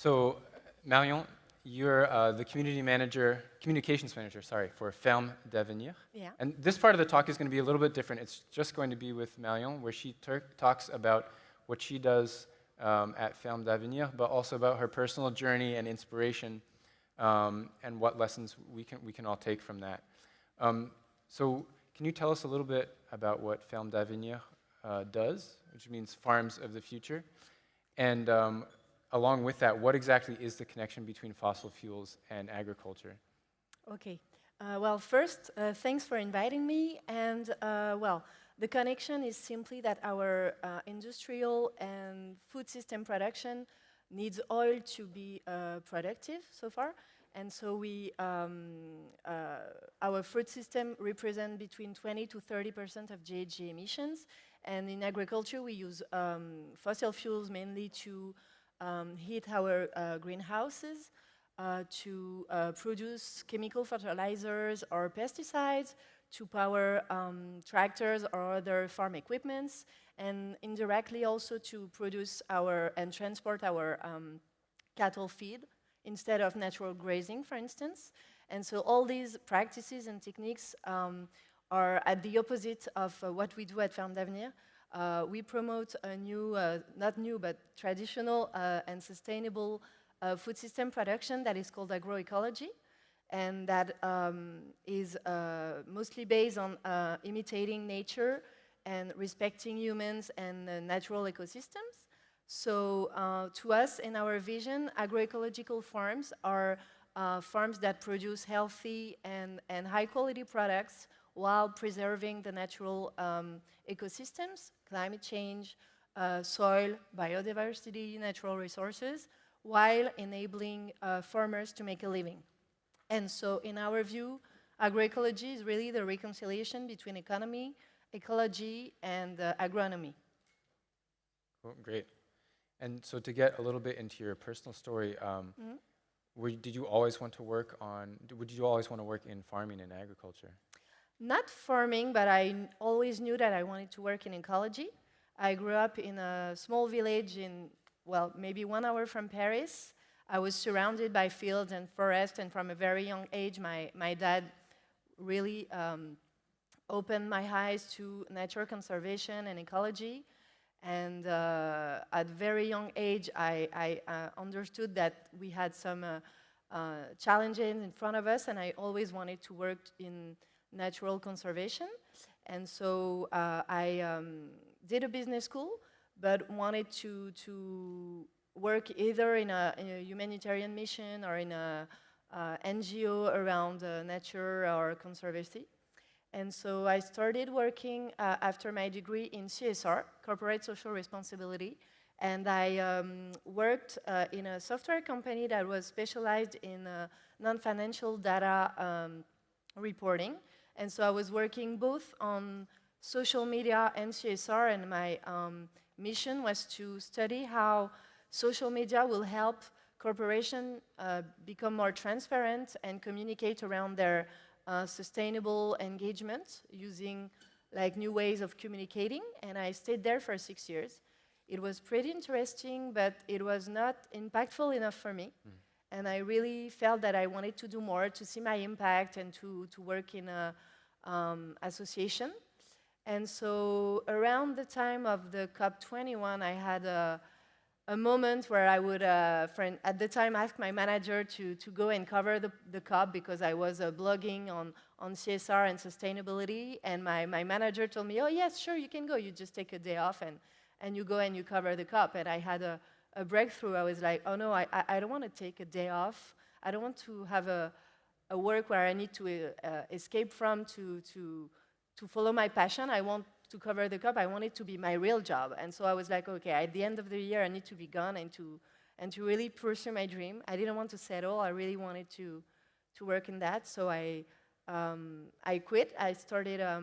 So, Marion, you're the communications manager, sorry, for Fermes d'Avenir. Yeah. And this part of the talk is going to be a little bit different. It's just going to be with Marion, where she talks about what she does at Fermes d'Avenir, but also about her personal journey and inspiration, and what lessons we can all take from that. So, can you tell us a little bit about what Fermes d'Avenir does, which means Farms of the Future, and along with that, what exactly is the connection between fossil fuels and agriculture? Okay. Well, first, thanks for inviting me. And well, the connection is simply that our industrial and food system production needs oil to be productive so far. And so our food system represents between 20 to 30% of GHG emissions. And in agriculture, we use fossil fuels mainly to heat our greenhouses, to produce chemical fertilizers or pesticides, to power tractors or other farm equipments, and indirectly also to produce and transport our cattle feed instead of natural grazing, for instance. And so all these practices and techniques are at the opposite of what we do at Fermes d'Avenir. We promote a new, not new, but traditional and sustainable food system production that is called agroecology, and that is mostly based on imitating nature and respecting humans and natural ecosystems. So to us, in our vision, agroecological farms are farms that produce healthy and high-quality products while preserving the natural ecosystems, climate change, soil, biodiversity, natural resources, while enabling farmers to make a living. And so in our view, agroecology is really the reconciliation between economy, ecology, and agronomy. Cool, great. And so to get a little bit into your personal story, did you always want to work in farming and agriculture? Not farming, but I always knew that I wanted to work in ecology. I grew up in a small village in, well, maybe 1 hour from Paris. I was surrounded by fields and forests, and from a very young age, my dad really opened my eyes to nature conservation and ecology. And at a very young age, I understood that we had some challenges in front of us, and I always wanted to work in natural conservation. And so I did a business school, but wanted to work either in a humanitarian mission or in a NGO around nature or conservancy. And so I started working after my degree in CSR, Corporate Social Responsibility, and I worked in a software company that was specialized in non-financial data reporting. And so I was working both on social media and CSR, and my mission was to study how social media will help corporations become more transparent and communicate around their sustainable engagement using like new ways of communicating. And I stayed there for 6 years. It was pretty interesting, but it was not impactful enough for me. And I really felt that I wanted to do more, to see my impact and to work in a association. And so around the time of the COP21, I had a moment where I would, at the time, ask my manager to go and cover the COP because I was blogging on CSR and sustainability. And my manager told me, oh, yes, sure, you can go. You just take a day off and you go and you cover the COP. And I had a breakthrough. I was like, oh, no, I don't want to take a day off. I don't want to have a work where I need to escape from to follow my passion. I want to cover the COP. I want it to be my real job. And so I was like, okay, at the end of the year, I need to be gone and to really pursue my dream. I didn't want to settle. I really wanted to work in that. So I quit. I started a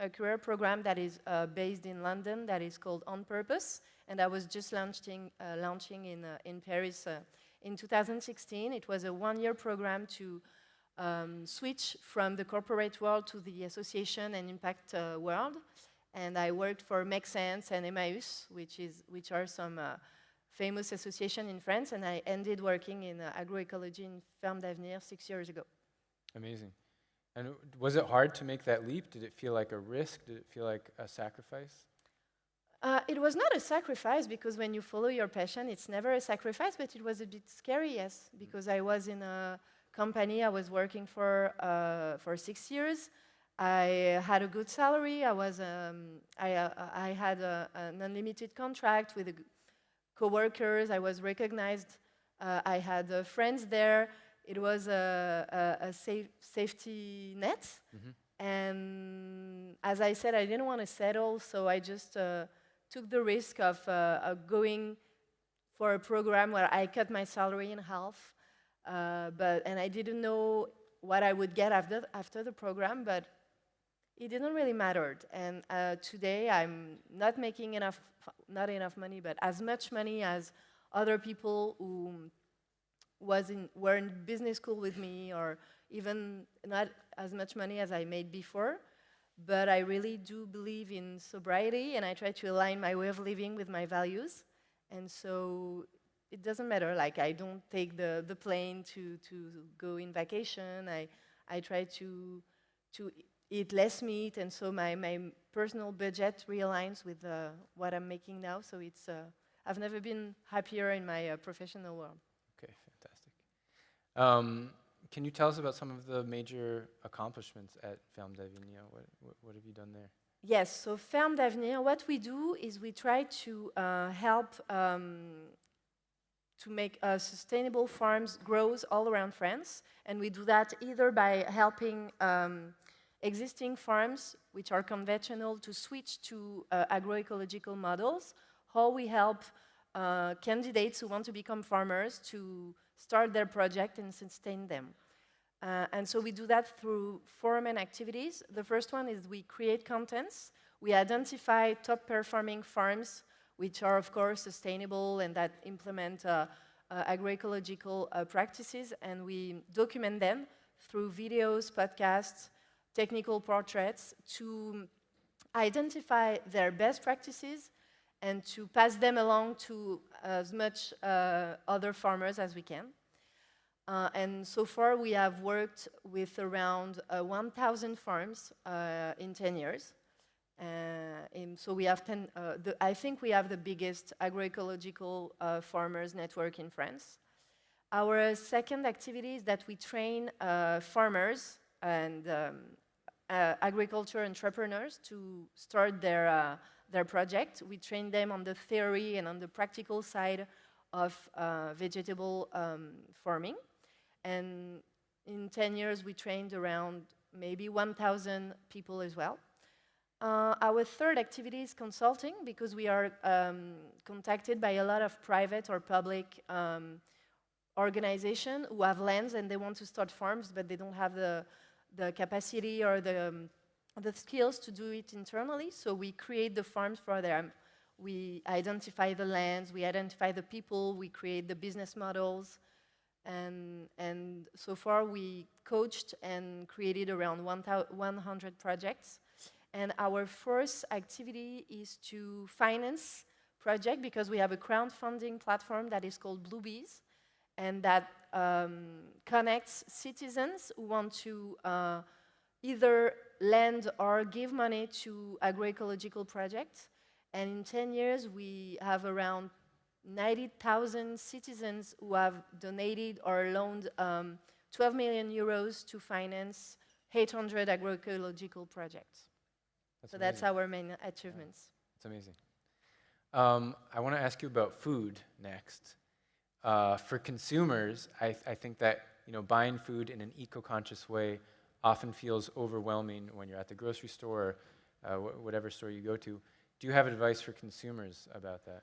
career program that is based in London that is called On Purpose. And I was just launching in Paris in 2016. It was a 1-year program to switch from the corporate world to the association and impact world. and I worked for Make Sense and Emmaüs, which are some famous association in France, and I ended working in agroecology in Fermes d'Avenir 6 years ago. Amazing. And was it hard to make that leap? Did it feel like a risk? Did it feel like a sacrifice? It was not a sacrifice, because when you follow your passion, it's never a sacrifice, but it was a bit scary, yes, because I was in a company I was working for 6 years. I had a good salary. I had an unlimited contract with co-workers. I was recognized. I had friends there. It was a safety net. And as I said, I didn't want to settle, so I just took the risk of going for a program where I cut my salary in half. And I didn't know what I would get after the program, but it didn't really matter. And today I'm not making not enough money, but as much money as other people who were in business school with me, or even not as much money as I made before. But I really do believe in sobriety, and I try to align my way of living with my values. And so it doesn't matter, like I don't take the plane to go in vacation. I try to eat less meat, and so my personal budget realigns with what I'm making now. So it's I've never been happier in my professional world. Okay, fantastic. Can you tell us about some of the major accomplishments at Fermes d'Avenir? What have you done there? Yes, so Fermes d'Avenir, what we do is we try to help to make sustainable farms grow all around France. And we do that either by helping existing farms, which are conventional, to switch to agroecological models, or we help candidates who want to become farmers to start their project and sustain them. And so we do that through 4 main activities. The first one is we create contents. We identify top-performing farms, which are, of course, sustainable and that implement agroecological practices, and we document them through videos, podcasts, technical portraits to identify their best practices and to pass them along to as much other farmers as we can. And so far, we have worked with around 1,000 farms in 10 years. So we have I think we have the biggest agroecological farmers network in France. Our second activity is that we train farmers and agriculture entrepreneurs to start their project. We train them on the theory and on the practical side of vegetable farming. And in 10 years, we trained around maybe 1,000 people as well. Our third activity is consulting, because we are contacted by a lot of private or public organizations who have lands and they want to start farms, but they don't have the capacity or the skills to do it internally. So we create the farms for them. We identify the lands, we identify the people, we create the business models. And so far, we coached and created around 100 projects. And our first activity is to finance projects, because we have a crowdfunding platform that is called Bluebees, and that connects citizens who want to either lend or give money to agroecological projects. And in 10 years, we have around 90,000 citizens who have donated or loaned 12 million euros to finance 800 agroecological projects. So that's our main achievements. That's amazing. I want to ask you about food next. For consumers, I think that buying food in an eco-conscious way often feels overwhelming when you're at the grocery store or whatever store you go to. Do you have advice for consumers about that?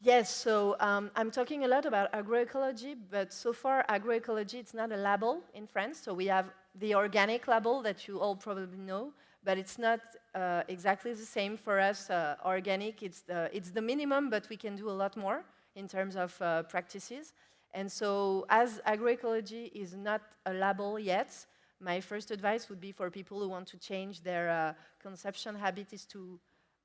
Yes, so I'm talking a lot about agroecology, but so far agroecology, it's not a label in France. So we have the organic label that you all probably know, but it's not exactly the same for us. Organic, it's the minimum, but we can do a lot more in terms of practices. And so as agroecology is not a label yet, my first advice would be for people who want to change their consumption habit is to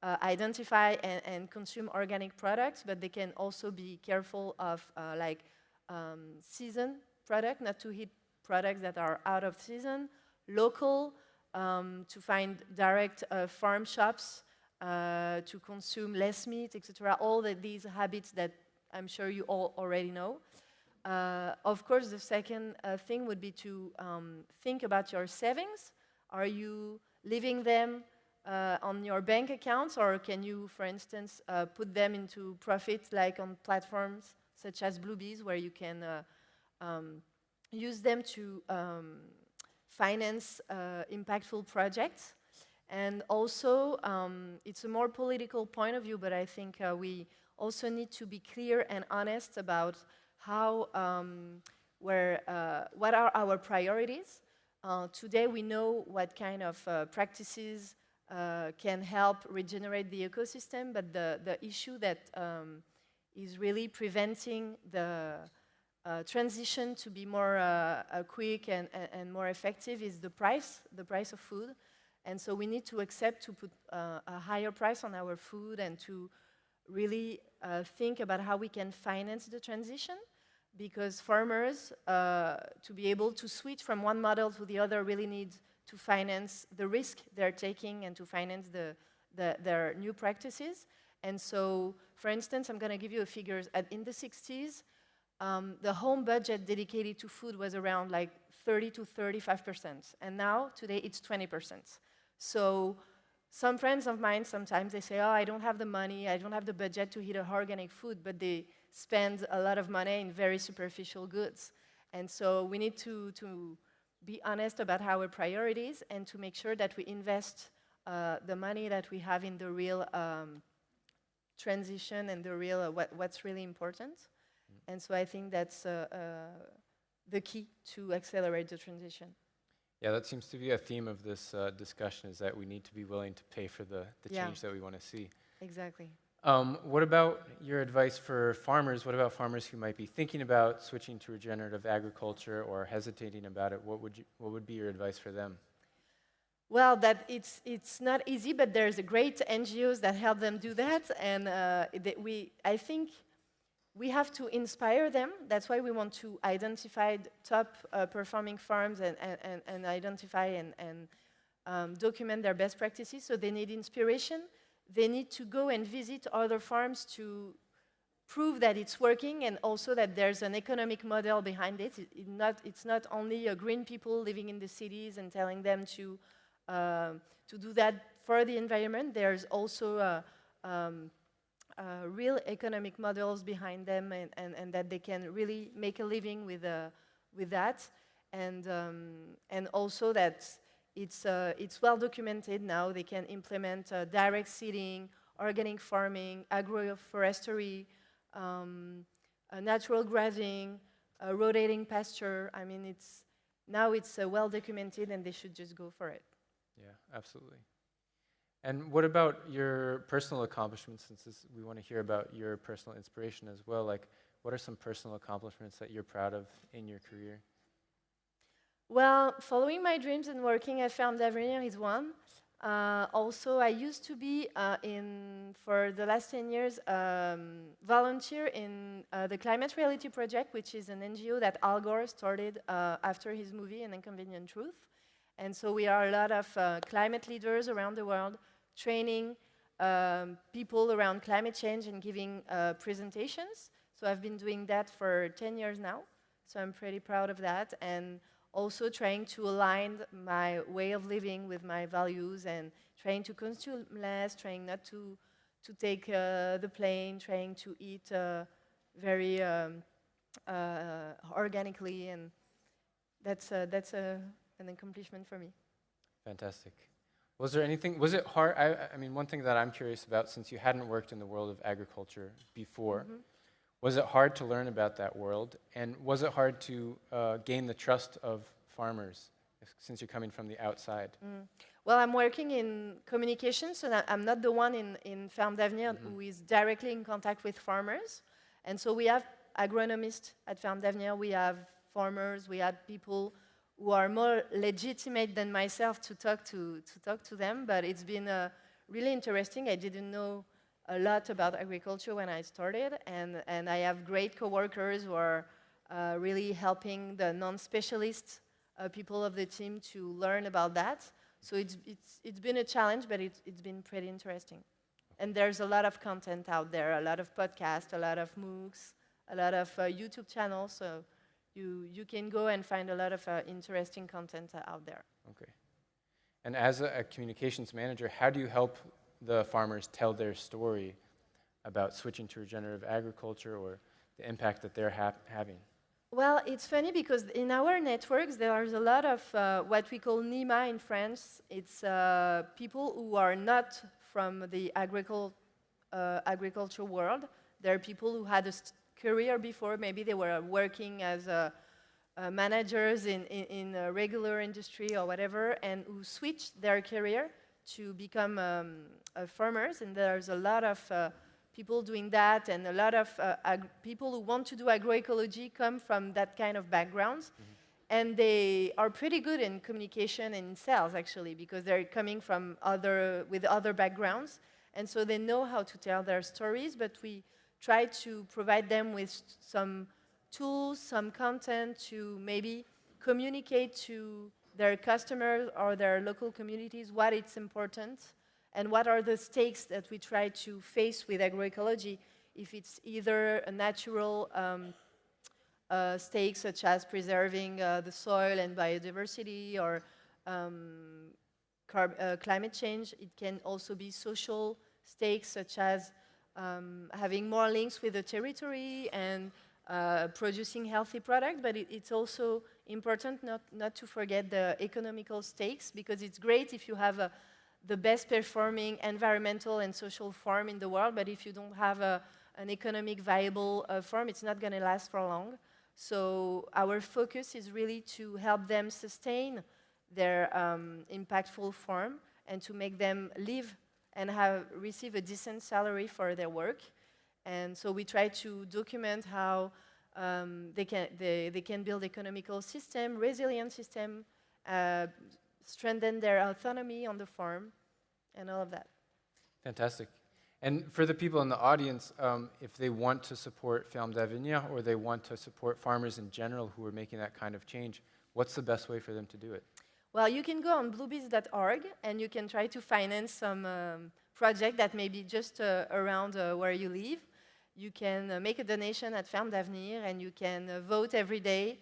identify and consume organic products, but they can also be careful of season product, not to eat products that are out of season, local, to find direct farm shops, to consume less meat, etc. All these habits that I'm sure you all already know. Of course, the second thing would be to think about your savings. Are you leaving them on your bank accounts, or can you, for instance, put them into profit, like on platforms such as Bluebees, where you can use them to finance impactful projects? And also, it's a more political point of view, but I think we also need to be clear and honest about how, what are our priorities. Today we know what kind of practices can help regenerate the ecosystem, but the issue that is really preventing the transition to be more quick and more effective is the price of food. And so we need to accept to put a higher price on our food and to really think about how we can finance the transition, because farmers, to be able to switch from one model to the other, really need to finance the risk they're taking and to finance their new practices. And so, for instance, I'm going to give you a figure. In the 60s, the home budget dedicated to food was around like 30 to 35%. And now, today, it's 20%. So some friends of mine, sometimes they say, oh, I don't have the money, I don't have the budget to eat organic food, but they spend a lot of money in very superficial goods. And so we need to be honest about our priorities and to make sure that we invest the money that we have in the real transition and the real what's really important. And so I think that's the key to accelerate the transition. Yeah, that seems to be a theme of this discussion, is that we need to be willing to pay for the change that we want to see. Exactly. What about your advice for farmers? What about farmers who might be thinking about switching to regenerative agriculture or hesitating about it? What would be your advice for them? Well, that it's not easy, but there's a great NGOs that help them do that, and I think we have to inspire them. That's why we want to identify top performing farms and identify and document their best practices. So they need inspiration. They need to go and visit other farms to prove that it's working, and also that there's an economic model behind it. It's not only green people living in the cities and telling them to do that for the environment. There's also real economic models behind them, and that they can really make a living with that, and also that it's well documented now. They can implement direct seeding, organic farming, agroforestry, natural grazing, rotating pasture. I mean, it's well documented, and they should just go for it. Yeah, absolutely. And what about your personal accomplishments, since we want to hear about your personal inspiration as well? Like, what are some personal accomplishments that you're proud of in your career? Well, following my dreams and working at Fermes d'Avenir is one. Also, I used to be, for the last 10 years, volunteer in the Climate Reality Project, which is an NGO that Al Gore started after his movie, An Inconvenient Truth. And so we are a lot of climate leaders around the world, training people around climate change and giving presentations. So I've been doing that for 10 years now. So I'm pretty proud of that. And also trying to align my way of living with my values, and trying to consume less, trying not to take the plane, trying to eat very organically. And that's an accomplishment for me. Fantastic. Was it hard? I mean, one thing that I'm curious about, since you hadn't worked in the world of agriculture before, was it hard to learn about that world? And was it hard to gain the trust of farmers, since you're coming from the outside? Well, I'm working in communications, so I'm not the one in Fermes d'Avenir who is directly in contact with farmers. And so we have agronomists at Fermes d'Avenir, we have farmers, we have people who are more legitimate than myself to talk to them. But it's been really interesting. I didn't know a lot about agriculture when I started, and I have great coworkers who are really helping the non-specialist people of the team to learn about that. So it's been a challenge, but it's been pretty interesting. And there's a lot of content out there, a lot of podcasts, a lot of MOOCs, a lot of YouTube channels. So you can go and find a lot of interesting content out there. Okay. And as a communications manager, how do you help the farmers tell their story about switching to regenerative agriculture or the impact that they're having? Well, it's funny because in our networks, there's a lot of what we call NIMA in France. It's people who are not from the agriculture world. There are people who had a career before. Maybe they were working as managers in a regular industry or whatever, and who switched their career to become farmers. And there's a lot of people doing that, and a lot of people who want to do agroecology come from that kind of backgrounds. Mm-hmm. And they are pretty good in communication and in sales, actually, because they're coming from with other backgrounds. And so they know how to tell their stories, but we try to provide them with some tools, some content to maybe communicate to their customers or their local communities what is important and what are the stakes that we try to face with agroecology, if it's either a natural stakes such as preserving the soil and biodiversity, or climate change. It can also be social stakes such as having more links with the territory and producing healthy products, but it's also important not to forget the economical stakes, because it's great if you have the best performing environmental and social farm in the world, but if you don't have an economic viable farm, it's not going to last for long. So our focus is really to help them sustain their impactful farm and to make them live and receive a decent salary for their work. And so we try to document how they can build economical system, resilient system, strengthen their autonomy on the farm, and all of that. Fantastic. And for the people in the audience, if they want to support Fermes d'Avenir or they want to support farmers in general who are making that kind of change, what's the best way for them to do it? Well, you can go on bluebees.org and you can try to finance some project that may be just around where you live. You can make a donation at Fermes d'Avenir and you can vote every day.